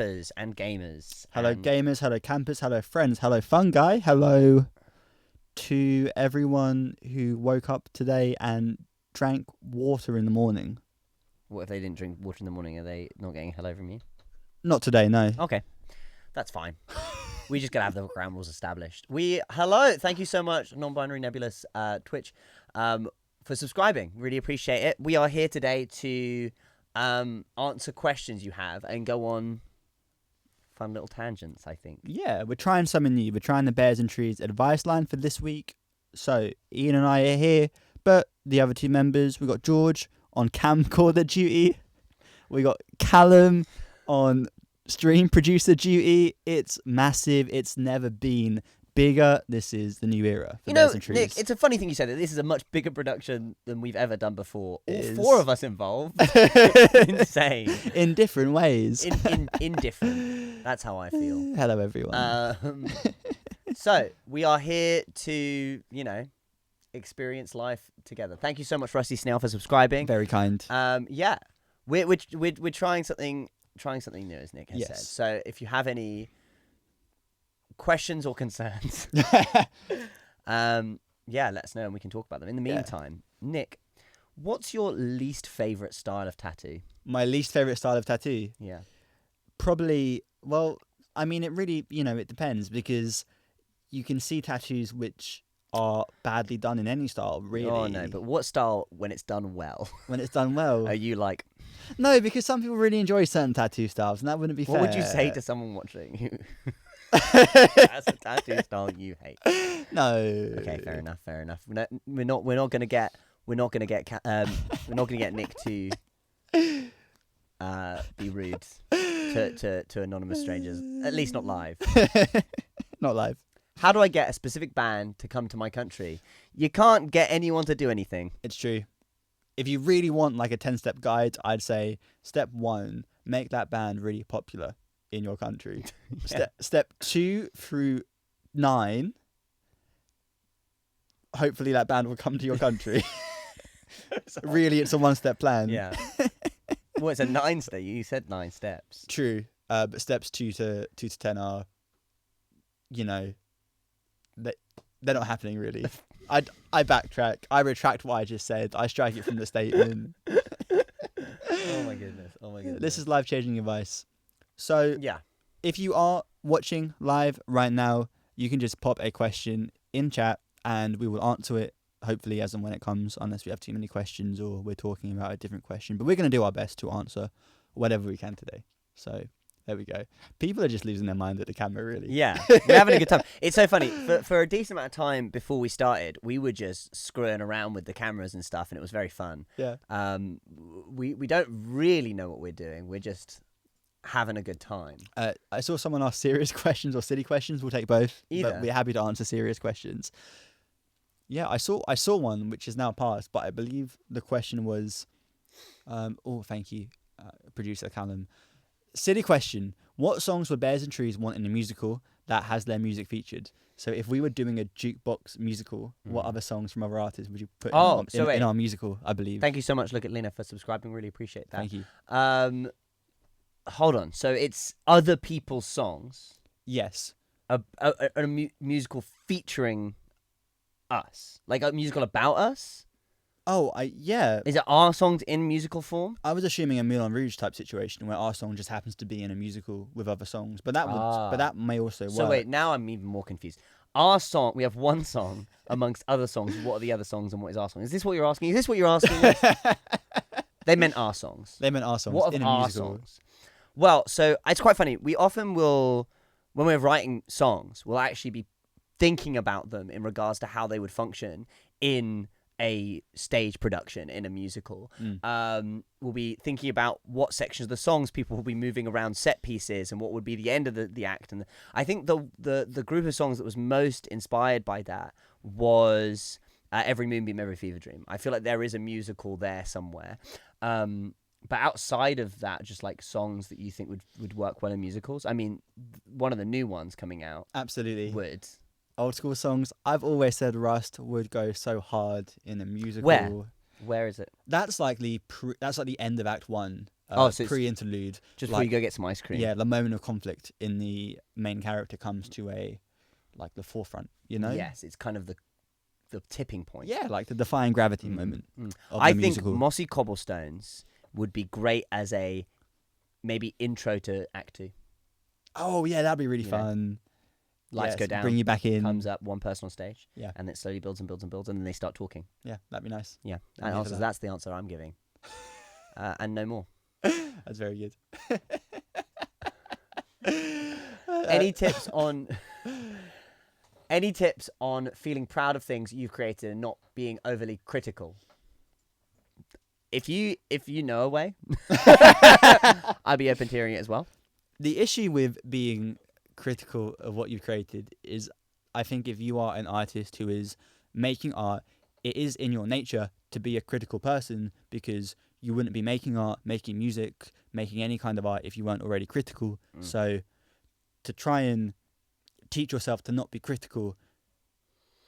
campers and gamers. Hello, gamers. Hello, campers. Hello, friends. Hello, fungi. Hello to everyone who woke up today and drank water in the morning. What if they didn't drink water in the morning? Are they not getting hello from you? Not today, no. Okay, that's fine. We just gotta have the ground rules established. Hello, thank you so much, Non-Binary Nebulous Twitch, for subscribing. Really appreciate it. We are here today to answer questions you have and go on fun little tangents, I think. Yeah, we're trying something new. We're trying the Bears and Trees advice line for this week. So Ian and I are here, but the other two members, we got George on camcorder duty. We got Callum on stream producer duty. It's massive. It's never been bigger. This is the new era for Bears and Trees. Nick, it's a funny thing you said that this is a much bigger production than we've ever done before. All It four is. of us involved. It's insane. In different ways. In different. That's how I feel. Hello, everyone. So we are here to, experience life together. Thank you so much, Rusty Snail, for subscribing. Very kind. Yeah, we're trying something new, as Nick has said. So if you have any questions or concerns, let us know and we can talk about them. In the meantime, Nick, what's your least favorite style of tattoo? My least favorite style of tattoo? Yeah. Probably, well, I mean, it really, it depends, because you can see tattoos which are badly done in any style, really. Oh, no, but what style when it's done well? When it's done well. Are you like... No, because some people really enjoy certain tattoo styles, and that wouldn't be fair. What would you say to someone watching who has a tattoo style you hate? No. Okay, fair enough. We're not gonna get Nick to be rude to anonymous strangers, at least not live. Not live. How do I get a specific band to come to my country? You can't get anyone to do anything. It's true. If you really want like a 10-step guide, I'd say step 1, make that band really popular in your country. Yeah. Step 2 through 9, hopefully that band will come to your country. Really, it's a 1-step plan. Yeah. Well, it's a 9-step. You said 9 steps. True. But steps 2 to 10 are, they're not happening really. I backtrack. I retract what I just said. I strike it from the statement. Oh my goodness. This is life-changing advice. So yeah. If you are watching live right now, you can just pop a question in chat and we will answer it, hopefully as and when it comes, unless we have too many questions or we're talking about a different question. But we're going to do our best to answer whatever we can today. So there we go. People are just losing their mind at the camera, really. Yeah, we're having a good time. It's so funny. For a decent amount of time before we started, we were just screwing around with the cameras and stuff, and it was very fun. Yeah. We don't really know what we're doing. We're just having a good time. I saw someone ask serious questions or silly questions. We'll take both. Either. But we're happy to answer serious questions. Yeah, I saw one which is now passed, but I believe the question was, thank you, producer Callum. Silly question. What songs would Bears and Trees want in a musical that has their music featured? So if we were doing a jukebox musical, what other songs from other artists would you put in our musical, I believe? Thank you so much, Look at Lena, for subscribing. Really appreciate that. Thank you. Hold on. So it's other people's songs? Yes. A musical featuring us? Like a musical about us? Oh, yeah. Is it our songs in musical form? I was assuming a Moulin Rouge type situation where our song just happens to be in a musical with other songs, but that may also work. So wait, now I'm even more confused. Our song, we have one song amongst other songs. What are the other songs and what is our song? Is this what you're asking? They meant our songs. They meant our songs. What in of a our musical? songs? Well, so it's quite funny. We often will, when we're writing songs, we'll actually be thinking about them in regards to how they would function in a stage production, in a musical. We'll be thinking about what sections of the songs people will be moving around set pieces and what would be the end of the act. And I think the group of songs that was most inspired by that was Every Moonbeam, Every Fever Dream. I feel like there is a musical there somewhere. But outside of that, just like songs that you think would work well in musicals. I mean, one of the new ones coming out Absolutely would. Old school songs. I've always said Rust would go so hard in a musical. Where is it? That's like the end of Act 1. So it's pre-interlude. just before you go get some ice cream. Yeah, the moment of conflict in the main character comes to the forefront, you know? Yes, it's kind of the tipping point. Yeah, like the defying gravity moment of I the think musical. Mossy Cobblestones would be great as a maybe intro to Act 2. Oh, yeah, that'd be really You know, fun. Lights go down. Bring you back in. Comes up, one person on stage. Yeah. And it slowly builds and builds and builds, and then they start talking. Yeah, that'd be nice. Yeah. I'm here for That's the answer I'm giving. And no more. That's very good. Any tips on feeling proud of things you've created and not being overly critical? If you know a way, I'd be open to hearing it as well. The issue with being critical of what you've created is, I think if you are an artist who is making art, it is in your nature to be a critical person, because you wouldn't be making art, making music, making any kind of art if you weren't already critical. So to try and teach yourself to not be critical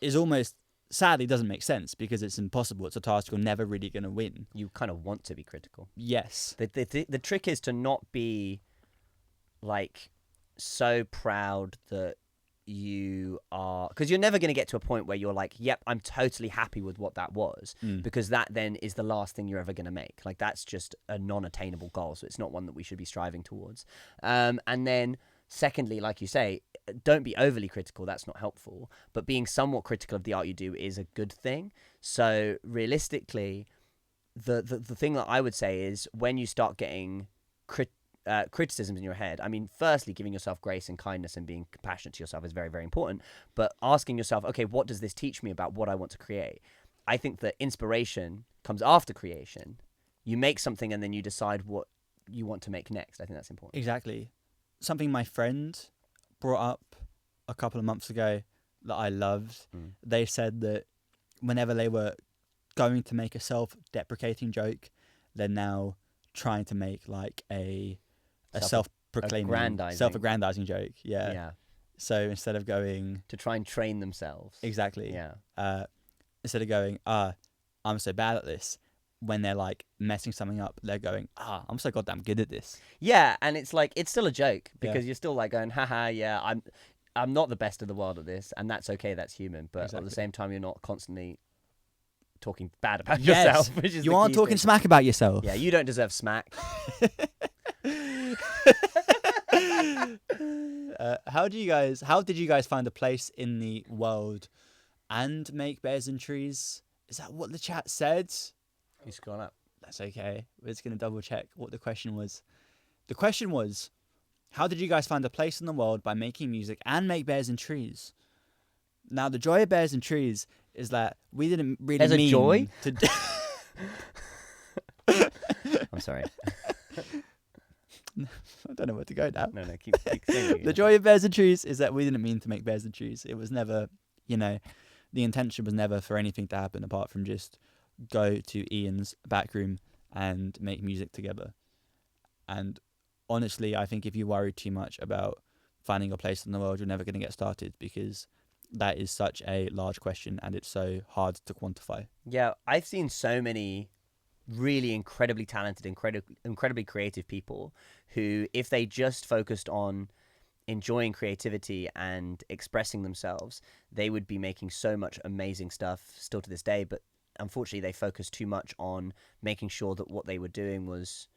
is almost, sadly, doesn't make sense, because it's impossible. It's a task you're never really going to win. You kind of want to be critical. Yes. The trick is to not be like so proud that you are, because you're never going to get to a point where you're like, yep, I'm totally happy with what that was, because that then is the last thing you're ever going to make. Like, that's just a non-attainable goal, so it's not one that we should be striving towards. And then secondly, like you say, don't be overly critical. That's not helpful. But being somewhat critical of the art you do is a good thing. So realistically, the thing that I would say is, when you start getting criticisms in your head, I mean, firstly, giving yourself grace and kindness and being compassionate to yourself is very, very important. But asking yourself, okay, what does this teach me about what I want to create? I think that inspiration comes after creation. You make something and then you decide what you want to make next. I think that's important. Exactly. Something my friend brought up a couple of months ago that I loved. They said that whenever they were going to make a self-deprecating joke, they're now trying to make like a self-proclaiming, self-aggrandizing joke. Yeah. So instead of going to try and train themselves. Exactly. Yeah. Instead of going, I'm so bad at this, when they're like messing something up, they're going, I'm so goddamn good at this. Yeah, and it's like, it's still a joke, because you're still like going, haha, yeah, I'm not the best in the world at this, and that's okay, that's human. But at the same time, you're not constantly talking bad about yourself. Which is you aren't talking smack about yourself. Yeah, you don't deserve smack. How did you guys find a place in the world and make bears and trees? Is that what the chat said? He's gone up. That's okay. We're just going to double check what the question was. The question was, how did you guys find a place in the world by making music and make bears and trees? Now, the joy of bears and trees is that we didn't really There's mean a joy? to... I'm sorry. I don't know where to go now. No, keep saying The joy of bears and trees is that we didn't mean to make bears and trees. It was never, the intention was never for anything to happen apart from just go to Ian's back room and make music together. And honestly, I think if you worry too much about finding a place in the world, you're never going to get started, because that is such a large question and it's so hard to quantify. Yeah, I've seen so many really incredibly talented, incredibly creative people who, if they just focused on enjoying creativity and expressing themselves, they would be making so much amazing stuff still to this day. But unfortunately, they focused too much on making sure that what they were doing was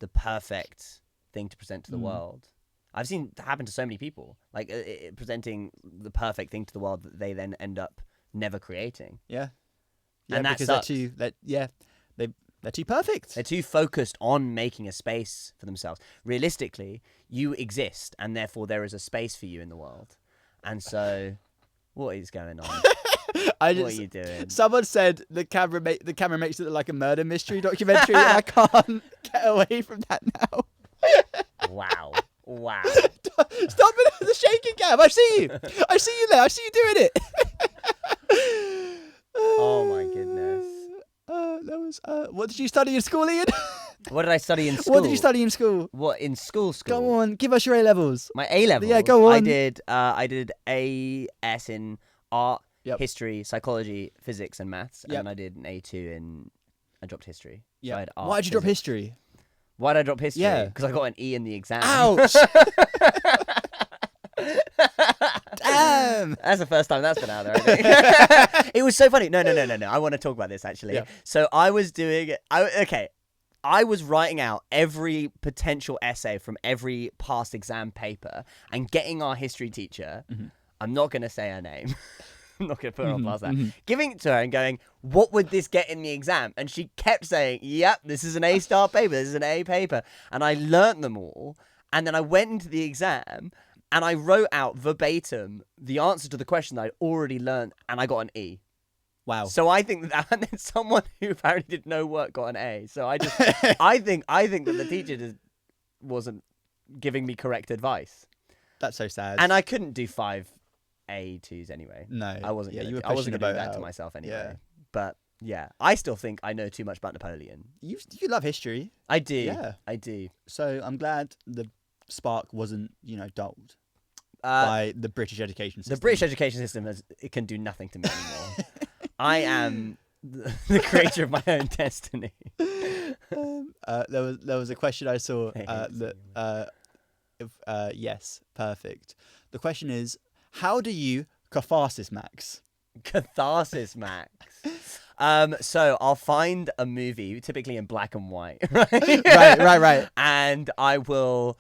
the perfect thing to present to the world. I've seen it happen to so many people, like presenting the perfect thing to the world that they then end up never creating. Yeah, and that because sucks. They're too perfect. They're too focused on making a space for themselves. Realistically, you exist, and therefore there is a space for you in the world. And so, what is going on? What are you doing? Someone said the camera makes it look like a murder mystery documentary, and I can't get away from that now. Wow. Stop it with the shaking cam. I see you there. I see you doing it. Oh my goodness. That was. What did you study in school, Ian? What did I study in school? What did you study in school? What, in school? Go on, give us your A levels. My A levels. Yeah, go on. I did AS in art, history, psychology, physics, and maths, and I did an A2 in. I dropped history. Yeah. So I had art, Why did you drop physics. history? Why did I drop history? Yeah. Because I got an E in the exam. Ouch! Damn! That's the first time that's been out there, I think. It was so funny. No. I want to talk about this, actually. Yeah. So I was doing... I was writing out every potential essay from every past exam paper and getting our history teacher, I'm not going to say her name, I'm not going to put her on blast, giving it to her and going, what would this get in the exam? And she kept saying, yep, this is an A-star paper, this is an A paper. And I learnt them all. And then I went into the exam and I wrote out verbatim the answer to the question that I'd already learnt, and I got an E. Wow. So I think that, and then someone who apparently did no work got an A. So I think that the teacher just wasn't giving me correct advice. That's so sad. And I couldn't do 5 A2s anyway. No. I wasn't. Yeah, Gonna, you were I wasn't pushing going to the do boat that to out. myself anyway. Yeah. But yeah, I still think I know too much about Napoleon. You love history. I do. Yeah. I do. So I'm glad the spark wasn't, dulled by the British education system. The British education system it can do nothing to me anymore. I am the creator of my own destiny. There was a question I saw yes, perfect. The question is, how do you Catharsis Max? Catharsis Max. So I'll find a movie, typically in black and white, right? Right. And I will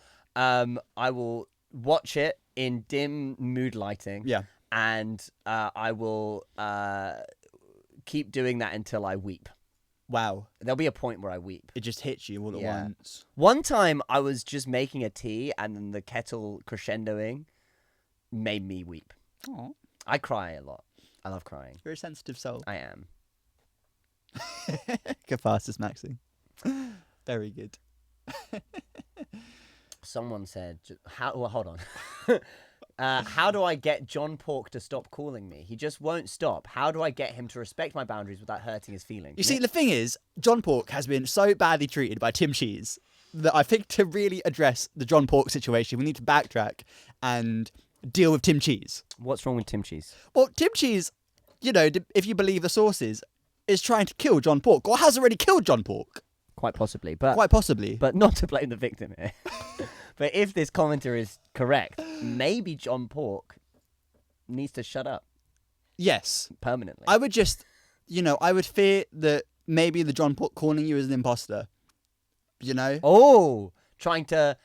watch it in dim mood lighting. Yeah. And I will keep doing that until I weep. Wow. There'll be a point where I weep. It just hits you all at Yeah. once. One time I was just making a tea and then the kettle crescendoing made me weep. Aw. I cry a lot. I love crying. You're a sensitive soul. I am. Catharsis Maxing. Very good. Someone said, hold on. How do I get John Pork to stop calling me? He just won't stop. How do I get him to respect my boundaries without hurting his feelings? You see, the thing is, John Pork has been so badly treated by Tim Cheese that I think to really address the John Pork situation, we need to backtrack and deal with Tim Cheese. What's wrong with Tim Cheese? Well, Tim Cheese, if you believe the sources, is trying to kill John Pork, or has already killed John Pork. Quite possibly, but But not to blame the victim here. But if this commenter is correct, maybe John Pork needs to shut up yes, permanently. I would just, I would fear that maybe the John Pork calling you is an imposter. Oh, trying to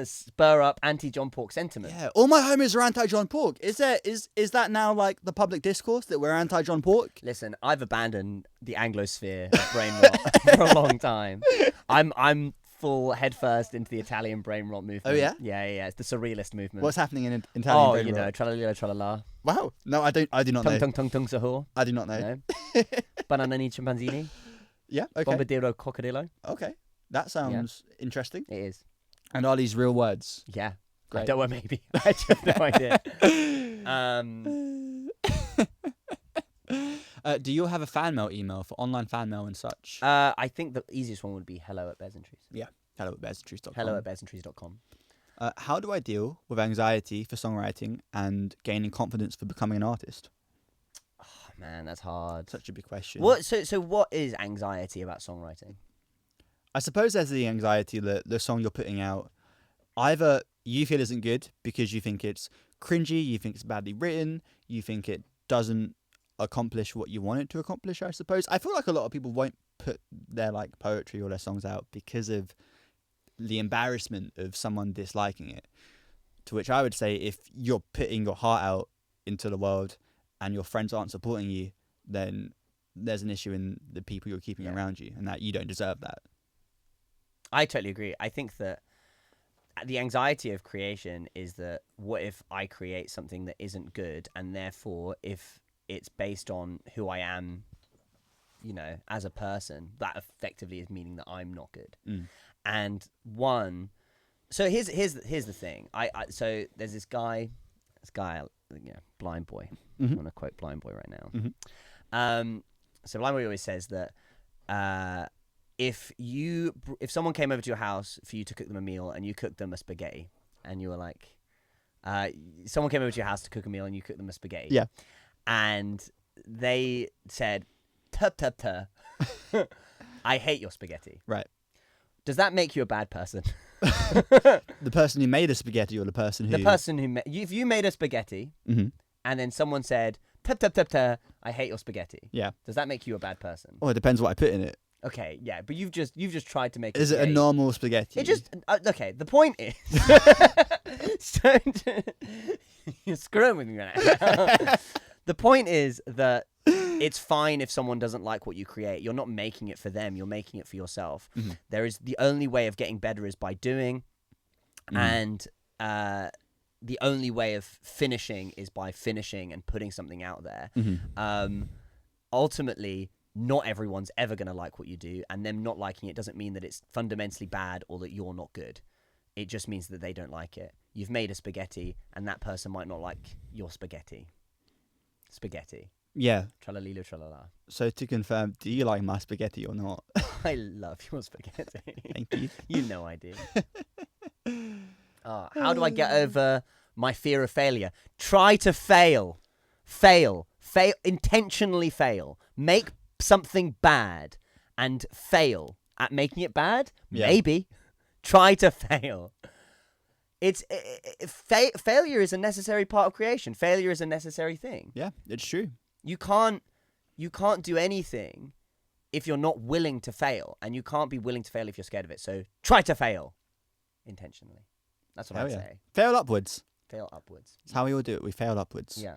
spur up anti-John Pork sentiment. Yeah, all my homies are anti-John Pork. Is that now like the public discourse that we're anti-John Pork? Listen, I've abandoned the Anglosphere of brain rot for a long time. I'm full headfirst into the Italian brain rot movement. Oh yeah? Yeah. It's the surrealist movement. What's happening in Italian brain rot? Tralalila tralala. Wow. No, I do not know. Tung sahur. I do not know. No? Bananini chimpanzini. Yeah, okay. Bombadillo crocodilo. Okay. That sounds interesting. It is. And are these real words? Yeah. Great. I don't know, maybe. I just have no idea. Do you have a fan mail email for online fan mail and such? I think the easiest one would be hello@bearsandtrees. Yeah. Hello@bearsandtrees.com. Hello@bearsandtrees.com. How do I deal with anxiety for songwriting and gaining confidence for becoming an artist? Oh, man, that's hard. Such a big question. So what is anxiety about songwriting? I suppose there's the anxiety that the song you're putting out, either you feel isn't good because you think it's cringy, you think it's badly written, you think it doesn't accomplish what you want it to accomplish, I suppose. I feel like a lot of people won't put their poetry or their songs out because of the embarrassment of someone disliking it. To which I would say, if you're putting your heart out into the world and your friends aren't supporting you, then there's an issue in the people you're keeping around you, and that you don't deserve that. I totally agree. I think that the anxiety of creation is that what if I create something that isn't good, and therefore if it's based on who I am, as a person, that effectively is meaning that I'm not good. And so here's the thing. So there's this guy, Blind Boy. I'm gonna quote Blind Boy right now. So Blind Boy always says that if someone came over to your house for you to cook them a meal and you cooked them a spaghetti, and you were like, someone came over to your house to cook a meal and you cooked them a spaghetti, Yeah. and they said, "Tup tup tup, I hate your spaghetti." Right. Does that make you a bad person? The person who made a spaghetti or the person who... The person who... If you made a spaghetti Mhm. and then someone said, I hate your spaghetti. Yeah. Does that make you a bad person? Oh, it depends what I put in it. Okay, yeah, but you've just tried to make Is it a normal spaghetti? It just... okay, the point is... You're screwing with me right now. The point is that it's fine if someone doesn't like what you create. You're not making it for them. You're making it for yourself. Mm-hmm. There is the only way of getting better is by doing, and the only way of finishing is by finishing and putting something out there. Mm-hmm. Ultimately, not everyone's ever going to like what you do, and them not liking it doesn't mean that it's fundamentally bad or that you're not good. It just means that they don't like it. You've made a spaghetti, and that person might not like your spaghetti. Spaghetti. Yeah. Tralalilo tralala. So to confirm, do you like my spaghetti or not? I love your spaghetti. Thank you. You know I do. How do I get over my fear of failure? Try to fail. Fail. Intentionally fail. Make something bad and fail at making it bad. Yeah. Maybe. Try to fail. Failure is a necessary part of creation. Failure is a necessary thing. Yeah, it's true. You can't do anything if you're not willing to fail, and you can't be willing to fail if you're scared of it. So try to fail intentionally. That's what I'd say. Fail upwards. Fail upwards. That's how we all do it. We fail upwards. Yeah.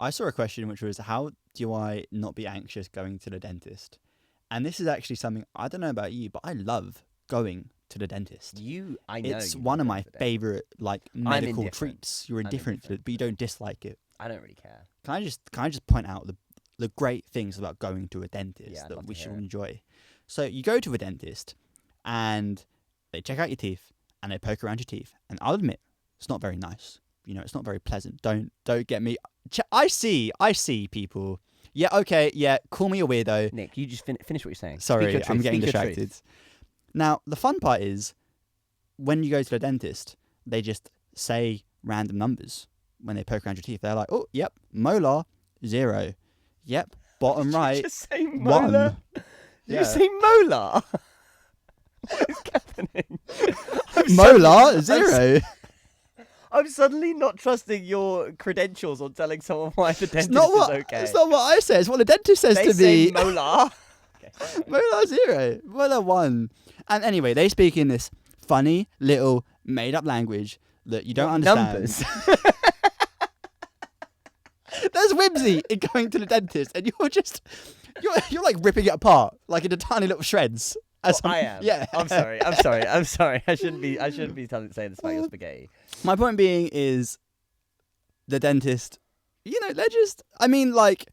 I saw a question which was, how do I not be anxious going to the dentist? And this is actually something, I don't know about you, but I love going to the dentist. I know. It's one of my favorite medical treats. You're indifferent to it, but you don't dislike it. I don't really care. Can I just point out the great things about going to a dentist that we should enjoy? So you go to a dentist and they check out your teeth and they poke around your teeth. And I'll admit, it's not very nice. You know, it's not very pleasant. Don't get me. I see people. Yeah, okay, yeah, call me a weirdo. Nick, you just finish what you're saying. Sorry, I'm getting Speak your distracted. Now, the fun part is when you go to the dentist, they just say random numbers when they poke around your teeth. They're like, oh, yep, molar, 0. Yep, bottom right, Did you just say molar? 1. Did you say molar? What is happening? Molar, 0. I'm suddenly not trusting your credentials on telling someone why the dentist is okay. It's not what I say. It's what the dentist says They to say me. molar. Okay. Molar 0. Molar 1. And anyway, they speak in this funny little made-up language that you don't understand. Numbers. There's whimsy in going to the dentist, and you're like ripping it apart, like into tiny little shreds. I am. Yeah. I'm sorry. I shouldn't be saying this about your spaghetti. My point being is, the dentist, they're just. I mean, like,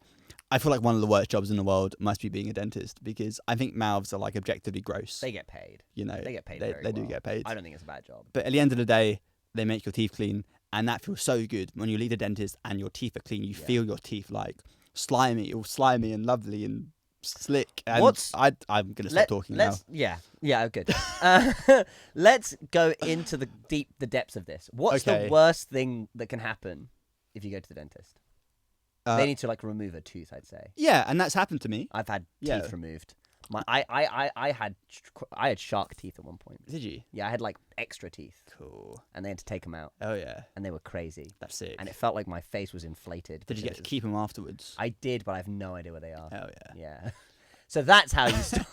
I feel like one of the worst jobs in the world must be being a dentist, because I think mouths are like objectively gross. They get paid. They get paid. They do get paid. I don't think it's a bad job. But at the end of the day, they make your teeth clean, and that feels so good when you leave the dentist and your teeth are clean. You feel your teeth like slimy and lovely and slick. And I'm gonna stop talking now. Yeah, good. Let's go into the depths of this. What's the worst thing that can happen if you go to the dentist? They need to remove a tooth, I'd say. Yeah, and that's happened to me. I've had teeth removed. I had shark teeth at one point. Did you? Yeah, I had extra teeth. Cool. And they had to take them out. Oh yeah. And they were crazy. That's sick. And it felt like my face was inflated. Did you get to keep them afterwards? I did, but I have no idea where they are. Oh yeah. Yeah. So that's how you start.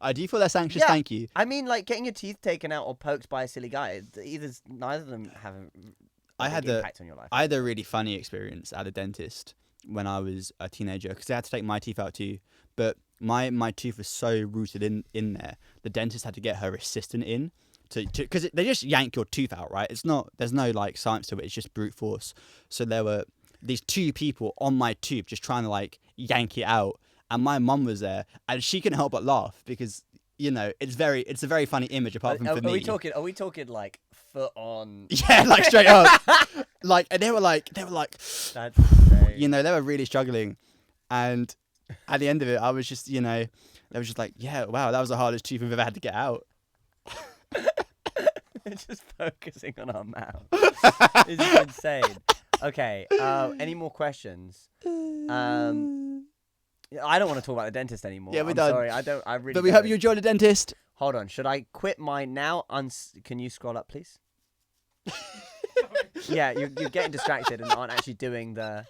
I do feel less anxious. Thank you. I mean, getting your teeth taken out or poked by a silly guy. Neither of them have impact on your life. I had a really funny experience at a dentist when I was a teenager, because they had to take my teeth out too. But my tooth was so rooted in there, the dentist had to get her assistant in because they just yank your tooth out, right? There's no science to it. It's just brute force. So there were these 2 people on my tooth just trying to yank it out, and my mum was there, and she couldn't help but laugh because it's a very funny image apart from for me. Are we talking foot on? Yeah, straight up. And they were like, that's insane. They were really struggling, and at the end of it, I was just, they was just like, yeah, wow, that was the hardest tooth we've ever had to get out. They're just focusing on our mouth. This is insane. Okay. Any more questions? I don't want to talk about the dentist anymore. Yeah, we're I'm done. sorry. I really. But we hope don't. you enjoy the dentist. Hold on. Should I quit my now? Can you scroll up, please? Yeah, you're getting distracted and aren't actually doing the.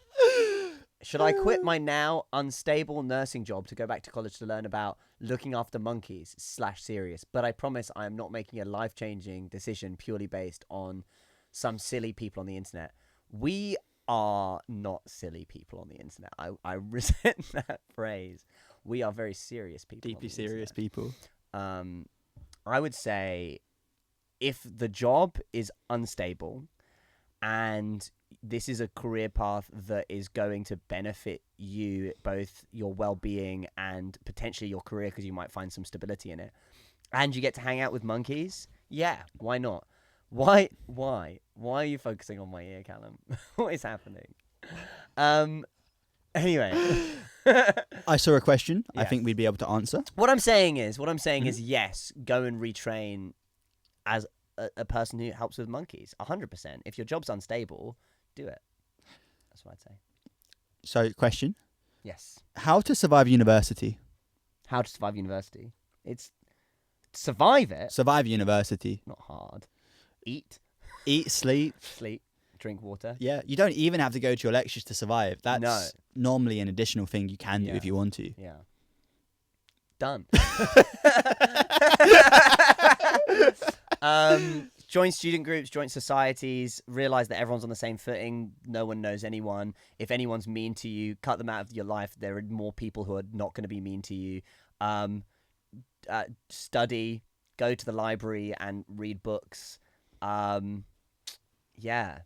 Should I quit my now unstable nursing job to go back to college to learn about looking after monkeys / serious? But I promise I am not making a life-changing decision purely based on some silly people on the internet. We are not silly people on the internet. I resent that phrase. We are very serious people. Deeply serious people. I would say if the job is unstable and this is a career path that is going to benefit you, both your well-being and potentially your career, because you might find some stability in it, and you get to hang out with monkeys, yeah, why not? Why are you focusing on my ear, Callum? What is happening? Anyway. I saw a question. Yes. I think we'd be able to answer. What I'm saying is yes, go and retrain as a person who helps with monkeys. 100%. If your job's unstable, do it. That's what I'd say. So, question. Yes. How to survive university? How to survive university? It's survive it. Survive university. Not hard. Eat, Sleep. drink water. Yeah, you don't even have to go to your lectures to survive. That's normally an additional thing you can do if you want to. Yeah. Done. Join student groups, join societies, realize that everyone's on the same footing. No one knows anyone. If anyone's mean to you, cut them out of your life. There are more people who are not going to be mean to you. Study, go to the library and read books. Yeah.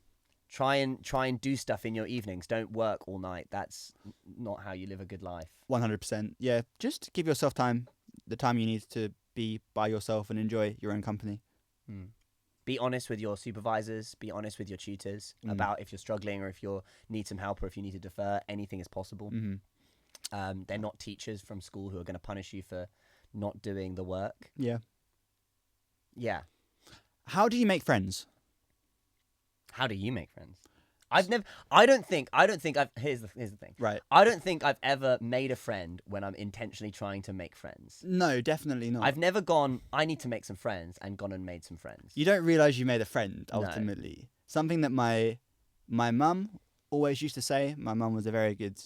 Try and do stuff in your evenings. Don't work all night. That's not how you live a good life. 100%. Yeah, just give yourself time, the time you need to be by yourself and enjoy your own company. Be honest with your supervisors. Be honest with your tutors about if you're struggling or if you need some help or if you need to defer. Anything is possible. They're not teachers from school who are going to punish you for not doing the work. Yeah. Yeah. How do you make friends? How do you make friends? Here's the thing. Right. I don't think I've ever made a friend when I'm intentionally trying to make friends. No, definitely not. I've never gone, I need to make some friends, and gone and made some friends. You don't realize you made a friend, ultimately. No. Something that my mum always used to say. My mum was a very good,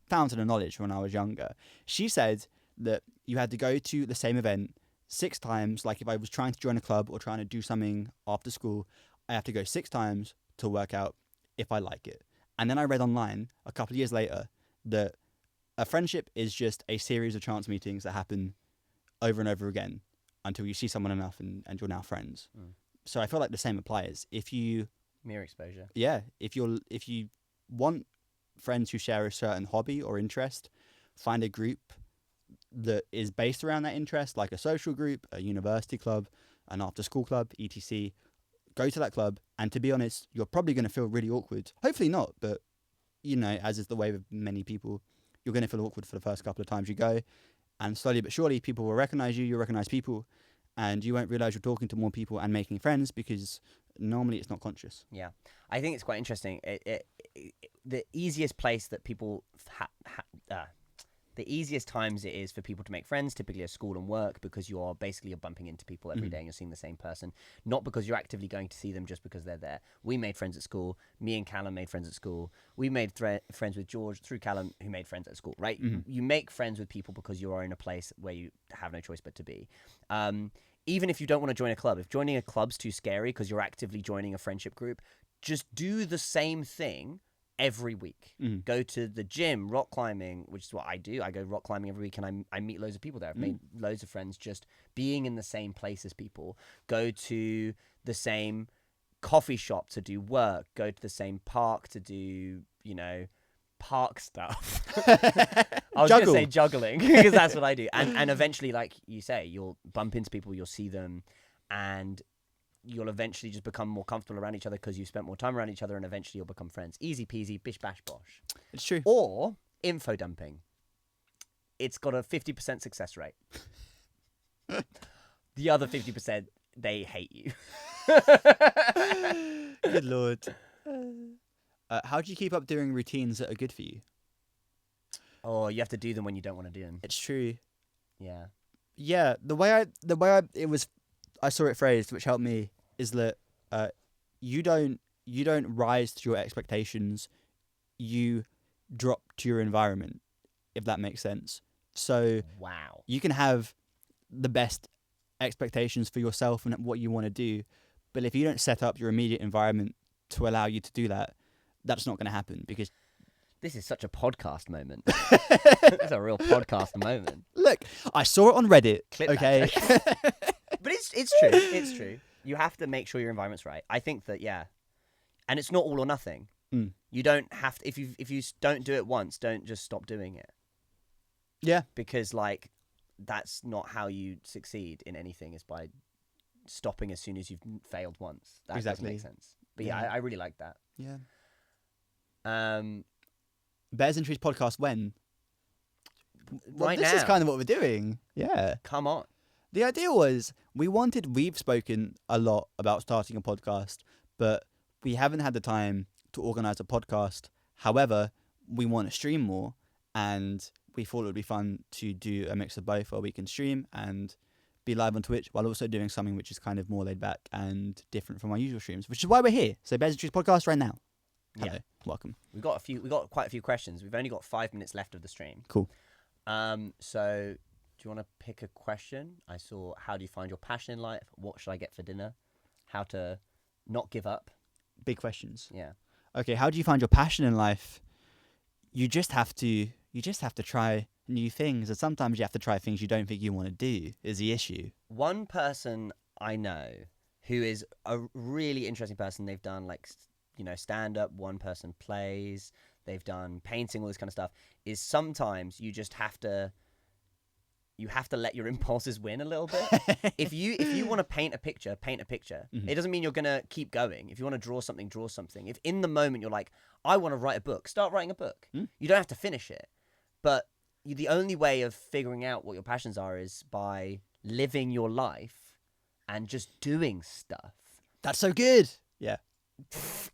fountain of knowledge when I was younger. She said that you had to go to the same event 6 times. Like if I was trying to join a club or trying to do something after school, I have to go 6 times to work out if I like it. And then I read online a couple of years later that a friendship is just a series of chance meetings that happen over and over again until you see someone enough and you're now friends. So I feel like the same applies. If you mere exposure. Yeah, if you want friends who share a certain hobby or interest, find a group that is based around that interest, like a social group, a university club, an after school club, etc. Go to that club, and to be honest, you're probably going to feel really awkward. Hopefully not, but, as is the way with many people, you're going to feel awkward for the first couple of times you go, and slowly but surely people will recognize you, you'll recognize people, and you won't realize you're talking to more people and making friends because normally it's not conscious. Yeah. I think it's quite interesting. The easiest place that people the easiest times it is for people to make friends, typically at school and work, because you're bumping into people every day and you're seeing the same person, not because you're actively going to see them just because they're there. We made friends at school. Me and Callum made friends at school. We made friends with George through Callum, who made friends at school, right? You make friends with people because you are in a place where you have no choice but to be. Even if you don't want to join a club, if joining a club's too scary because you're actively joining a friendship group, just do the same thing every week. Go to the gym, rock climbing, which is what I do. I go rock climbing every week and I meet loads of people there. I've made loads of friends just being in the same place as people. Go to the same coffee shop to do work. Go to the same park to do, park stuff. I was going to say juggling because that's what I do. And eventually, like you say, you'll bump into people, you'll see them, and you'll eventually just become more comfortable around each other because you've spent more time around each other, and eventually you'll become friends. Easy peasy, bish bash bosh. It's true. Or info dumping. It's got a 50% success rate. The other 50%, they hate you. Good Lord. How do you keep up doing routines that are good for you? Or you have to do them when you don't want to do them. It's true. Yeah. Yeah, the way I saw it phrased, which helped me, is that you don't rise to your expectations, you drop to your environment, if that makes sense. So Wow. you can have the best expectations for yourself and what you want to do, but if you don't set up your immediate environment to allow you to do that, that's not going to happen. Because This is such a podcast moment. It's a real podcast moment. look, I saw it on Reddit. Clip that Okay. joke. But it's true. It's true. You have to make sure your environment's right. I think that, yeah. And it's not all or nothing. Mm. You don't have to, if you don't do it once, don't just stop doing it. Yeah. Because like that's not how you succeed in anything, is by stopping as soon as you've failed once. That doesn't make sense. But yeah, I really like that. Yeah. Bears and Trees podcast when? Right this now. is kind of what we're doing. Yeah. Come on. The idea was we've spoken a lot about starting a podcast, but we haven't had the time to organize a podcast. However, we want to stream more, and we thought it would be fun to do a mix of both, where we can stream and be live on Twitch while also doing something which is kind of more laid back and different from our usual streams, which is why we're here. So Bears and Trees podcast right now. Hello. Yeah. Welcome. We got quite a few questions. We've only got 5 minutes left of the stream. Cool. So do you want to pick a question? I saw, how do you find your passion in life? What should I get for dinner? How to not give up? Big questions. Yeah. Okay, how do you find your passion in life? You just have to try new things, and sometimes you have to try things you don't think you want to do, is the issue. One person I know who is a really interesting person, they've done like, stand up, one person plays, they've done painting, all this kind of stuff, is sometimes you just have to let your impulses win a little bit. If you want to paint a picture, paint a picture. Mm-hmm. It doesn't mean you're going to keep going. If you want to draw something, draw something. If in the moment you're like, I want to write a book, start writing a book. You don't have to finish it. But the only way of figuring out what your passions are is by living your life and just doing stuff. That's so good. Yeah.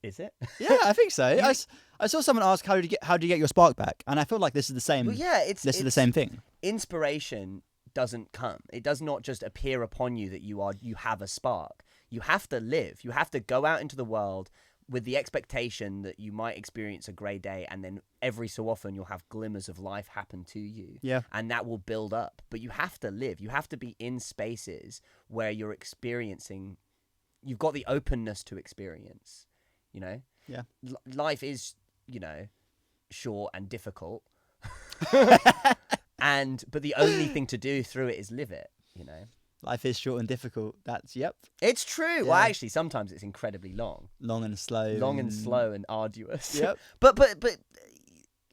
Is it? Yeah, I think so. I saw someone ask, how do you get your spark back? And I feel like this is the same. Well, yeah, this is the same thing. Inspiration doesn't come. It does not just appear upon you that you have a spark. You have to live. You have to go out into the world with the expectation that you might experience a grey day, and then every so often you'll have glimmers of life happen to you. Yeah. And that will build up. But you have to live. You have to be in spaces where you're experiencing. You've got the openness to experience, Yeah. Life is, short and difficult. But the only thing to do through it is live it, Life is short and difficult. Yep. It's true. Yeah. Well, actually, sometimes it's incredibly long. Long and slow. And arduous. Yep. but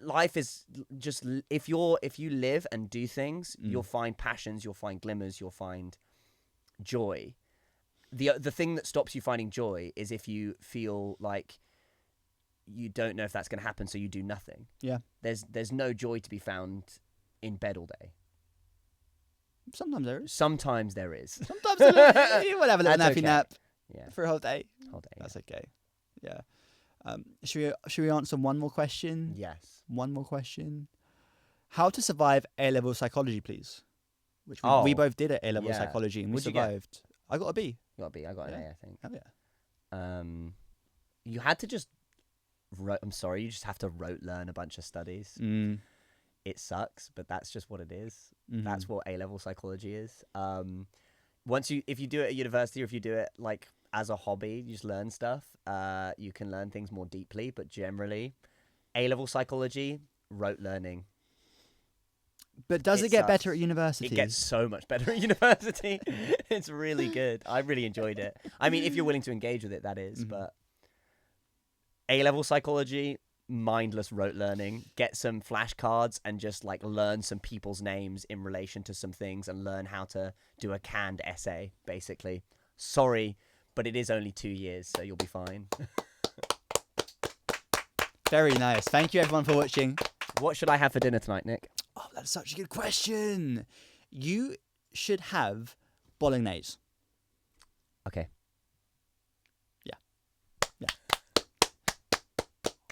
life is just, if you live and do things, you'll find passions, you'll find glimmers, you'll find joy. The thing that stops you finding joy is if you feel like you don't know if that's going to happen, so you do nothing. Yeah. There's no joy to be found in bed all day. Sometimes there is. Sometimes there is. Sometimes you will have a little That's nappy okay. nap Yeah. for a whole day. That's okay. Yeah. Should we answer one more question? Yes. One more question. How to survive A-level psychology, please? Which we both did at A-level psychology, and we What'd you get? survived. I got a B. You got a B. I got an A, I think. Oh yeah. You had to just you just have to rote learn a bunch of studies. It sucks, but that's just what it is. Mm-hmm. That's what A-level psychology is. If you do it at university, or if you do it like as a hobby, you just learn stuff. You can learn things more deeply, but generally, A-level psychology, rote learning. But does it get sucks. better at university? It gets so much better at university. It's really good. I really enjoyed it. I mean, if you're willing to engage with it, that is. But A-level psychology, mindless rote learning. Get some flashcards and just like learn some people's names in relation to some things, and learn how to do a canned essay, basically. Sorry, but it is only 2 years, so you'll be fine. Very nice. Thank you everyone for watching. What should I have for dinner tonight, Nick? Oh, that's such a good question. You should have bolognese. Okay. Yeah.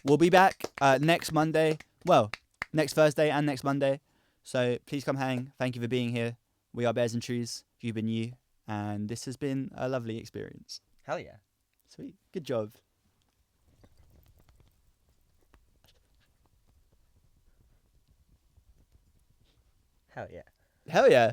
We'll be back next Monday. Well, next Thursday and next Monday. So please come hang. Thank you for being here. We are Bears and Trees. You've been you. And this has been a lovely experience. Hell yeah. Sweet. Good job. Hell yeah. Hell yeah.